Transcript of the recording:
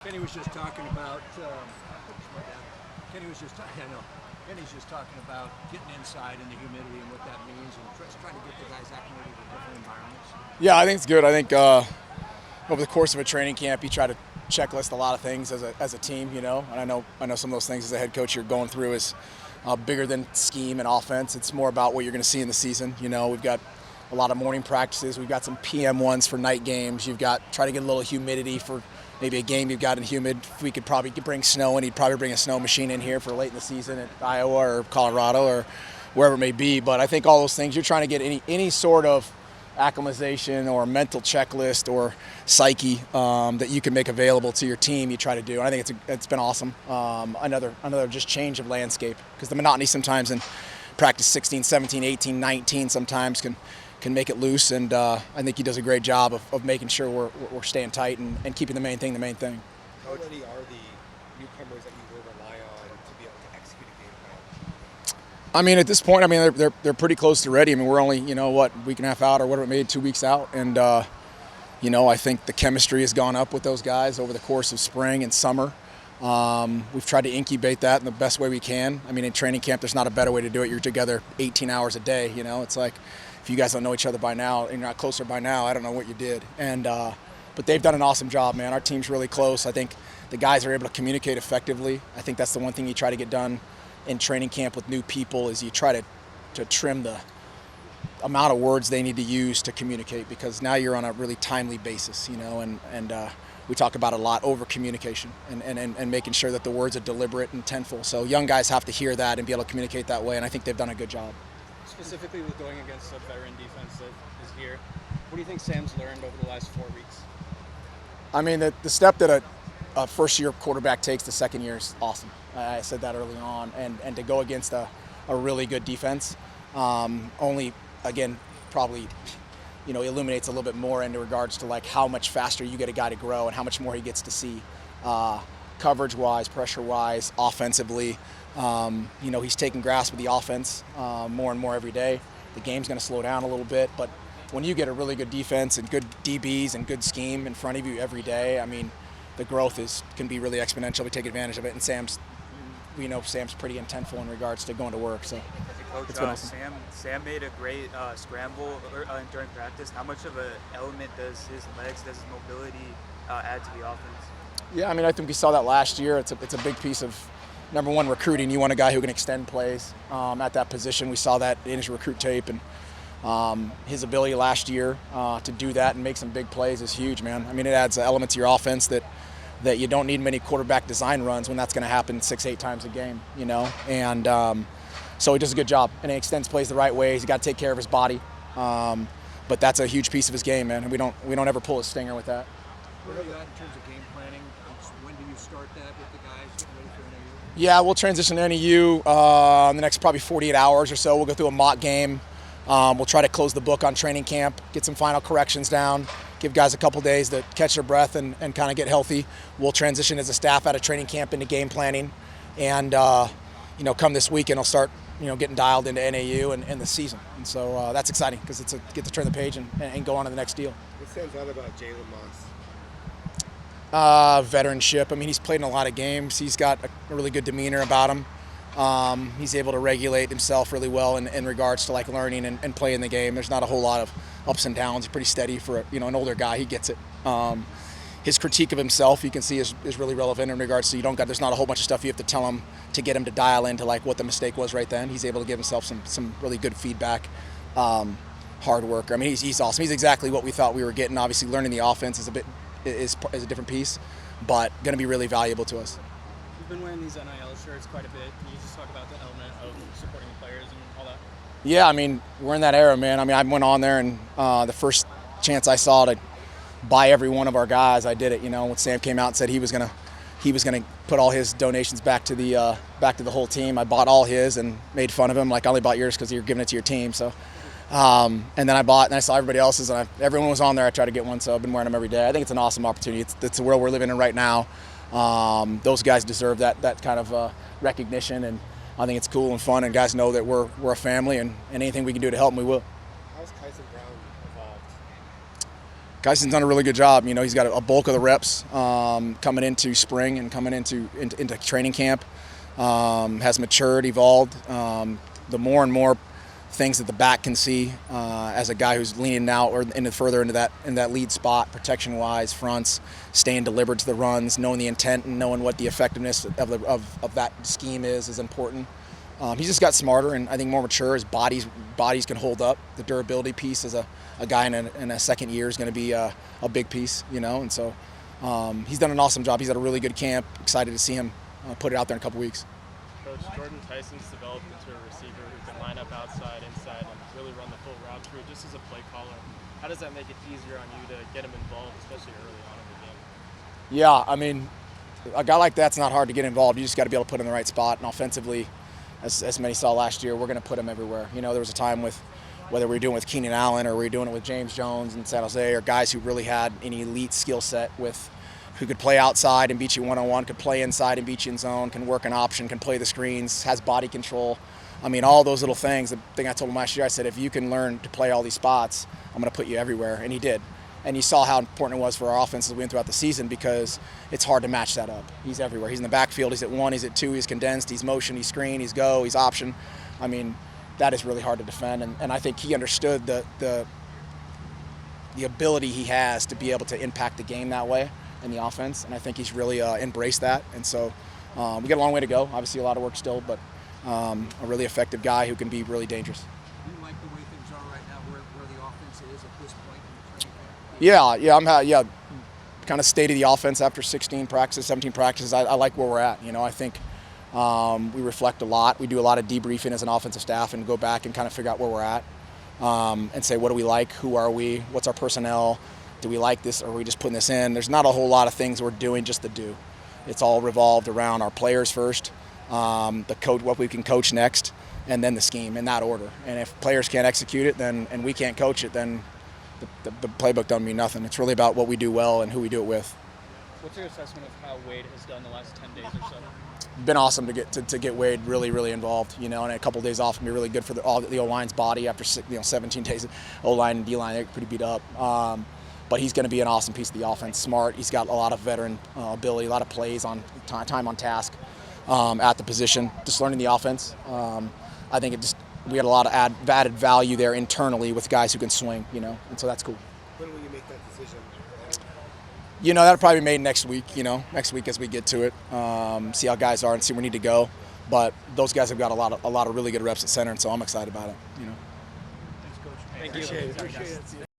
Kenny was just talking about. Kenny was just. I know. Kenny's just talking about getting inside in the humidity and what that means, and trying to get the guys acclimated to different environments. Yeah, I think it's good. I think over the course of a training camp, you try to checklist a lot of things as a team, and I know some of those things as a head coach you're going through is bigger than scheme and offense. It's more about what you're going to see in the season. We've got a lot of morning practices. We've got some PM ones for night games. You've got try to get a little humidity for maybe a game you've got in humid. We could probably bring snow, and he'd probably bring a snow machine in here for late in the season at Iowa or Colorado or wherever it may be. But I think all those things, you're trying to get any sort of acclimatization or mental checklist or psyche that you can make available to your team, you try to do. And I think it's been awesome. Another just change of landscape, because the monotony sometimes in practice 16, 17, 18, 19 sometimes can make it loose, and I think he does a great job of making sure we're staying tight and keeping the main thing the main thing. How ready are the newcomers that you will rely on to be able to execute a game plan? I mean, at this point, they're pretty close to ready. I mean, we're only week and a half out or whatever it made, 2 weeks out, and I think the chemistry has gone up with those guys over the course of spring and summer. We've tried to incubate that in the best way we can. I mean, in training camp, there's not a better way to do it. You're together 18 hours a day. It's like, if you guys don't know each other by now and you're not closer by now, I don't know what you did. And but they've done an awesome job, man. Our team's really close. I think the guys are able to communicate effectively. I think that's the one thing you try to get done in training camp with new people, is you try to trim the amount of words they need to use to communicate, because now you're on a really timely basis, and we talk about it a lot, over communication and making sure that the words are deliberate and intentful. So young guys have to hear that and be able to communicate that way, and I think they've done a good job. Specifically with going against a veteran defense that is here, what do you think Sam's learned over the last 4 weeks? I mean, the step that a first-year quarterback takes the second year is awesome. I said that early on, and to go against a really good defense only, again, probably illuminates a little bit more in regards to like how much faster you get a guy to grow and how much more he gets to see coverage-wise, pressure-wise, offensively. He's taking grasp of the offense more and more every day. The game's going to slow down a little bit, but when you get a really good defense and good DBs and good scheme in front of you every day, I mean, the growth can be really exponential. We take advantage of it, and Sam's pretty intentful in regards to going to work. So, Coach, awesome. Sam made a great scramble during practice. How much of an element does his legs, does his mobility add to the offense? Yeah, I mean, I think we saw that last year. It's a big piece of, number one, recruiting. You want a guy who can extend plays at that position. We saw that in his recruit tape, and his ability last year to do that and make some big plays is huge, man. I mean, it adds an element to your offense that you don't need many quarterback design runs when that's going to happen 6-8 times a game, and so he does a good job, and he extends plays the right way. He's got to take care of his body, but that's a huge piece of his game, man, and we don't ever pull a stinger with that. Where are you at in terms of game planning? When do you start that with the guys getting ready for NAU? Yeah, we'll transition to NAU in the next probably 48 hours or so. We'll go through a mock game. We'll try to close the book on training camp, get some final corrections down, give guys a couple days to catch their breath and kind of get healthy. We'll transition as a staff out of training camp into game planning, and come this weekend, I'll start getting dialed into NAU and the season. And so that's exciting, because it's get to turn the page and go on to the next deal. What stands out about Jalen Moss? Veteranship. I mean, he's played in a lot of games. He's got a really good demeanor about him. He's able to regulate himself really well in regards to like learning and playing the game. There's not a whole lot of ups and downs. He's pretty steady for an older guy. He gets it. His critique of himself, you can see, is really relevant in regards to there's not a whole bunch of stuff you have to tell him to get him to dial into like what the mistake was right then. He's able to give himself some really good feedback. Hard worker. I mean, he's awesome. He's exactly what we thought we were getting. Obviously, learning the offense is a different piece, but going to be really valuable to us. You've been wearing these NIL shirts quite a bit. Can you just talk about the element of supporting the players and all that? Yeah, I mean, we're in that era, man. I mean, I went on there, and the first chance I saw to buy every one of our guys, I did it. When Sam came out and said he was gonna put all his donations back to the whole team, I bought all his and made fun of him, like, I only bought yours because you're giving it to your team. So, and then I bought, and I saw everybody else's, and everyone was on there. I tried to get one, so I've been wearing them every day. I think it's an awesome opportunity. It's the world we're living in right now. Those guys deserve that kind of recognition, and I think it's cool and fun, and guys know that we're a family, and anything we can do to help them, we will. How's Kyson Brown evolved? Gyson's done a really good job. You know, he's got a bulk of the reps coming into spring and coming into training camp. Has matured, evolved. The more and more things that the back can see as a guy who's leaning out or further into that lead spot, protection-wise, fronts, staying deliberate to the runs, knowing the intent and knowing what the effectiveness of that scheme is important. He's just got smarter and I think more mature. His bodies can hold up. The durability piece as a guy in a second year is going to be a big piece, you know. And so he's done an awesome job. He's had a really good camp. Excited to see him put it out there in a couple weeks. Coach, Jordan Tyson's developed into a receiver who can line up outside, inside, and really run the full route through just as a play caller. How does that make it easier on you to get him involved, especially early on in the game? Yeah, I mean, a guy like that's not hard to get involved. You just got to be able to put him in the right spot. And offensively, as many saw last year, we're going to put him everywhere. You know, there was a time with whether we were doing it with Keenan Allen or we were doing it with James Jones in San Jose, or guys who really had an elite skill set who could play outside and beat you one-on-one, could play inside and beat you in zone, can work an option, can play the screens, has body control. I mean, all those little things. The thing I told him last year, I said, if you can learn to play all these spots, I'm going to put you everywhere. And he did. And you saw how important it was for our offense as we went throughout the season because it's hard to match that up. He's everywhere. He's in the backfield. He's at 1, he's at 2, he's condensed, he's motion, he's screen, he's go, he's option. I mean, that is really hard to defend. And I think he understood the ability he has to be able to impact the game that way in the offense. And I think he's really embraced that. And so we got a long way to go. Obviously a lot of work still, but a really effective guy who can be really dangerous. Do you like the way things are right now, where the offense is at this point in the training camp? Yeah. Kind of state of the offense after 16 practices, 17 practices. I like where we're at. You know, I think we reflect a lot. We do a lot of debriefing as an offensive staff and go back and kind of figure out where we're at and say, what do we like? Who are we? What's our personnel? Do we like this, or are we just putting this in? There's not a whole lot of things we're doing just to do. It's all revolved around our players first, the coach, what we can coach next, and then the scheme in that order. And if players can't execute it, and we can't coach it, then the playbook doesn't mean nothing. It's really about what we do well and who we do it with. What's your assessment of how Wade has done the last 10 days or so? Been awesome to get Wade really involved, you know, and a couple of days off can be really good for the O-line's body after 17 days. O-line and D-line, they're pretty beat up. But he's going to be an awesome piece of the offense. Smart. He's got a lot of veteran ability, a lot of plays on time on task at the position. Just learning the offense. I think we had a lot of added value there internally with guys who can swing, you know, and so that's cool. When will you make that decision? You know, that'll probably be made next week. You know, next week as we get to it, see how guys are and see where we need to go. But those guys have got a lot of really good reps at center, and so I'm excited about it. You know. Thanks, Coach. Thank you. Appreciate it.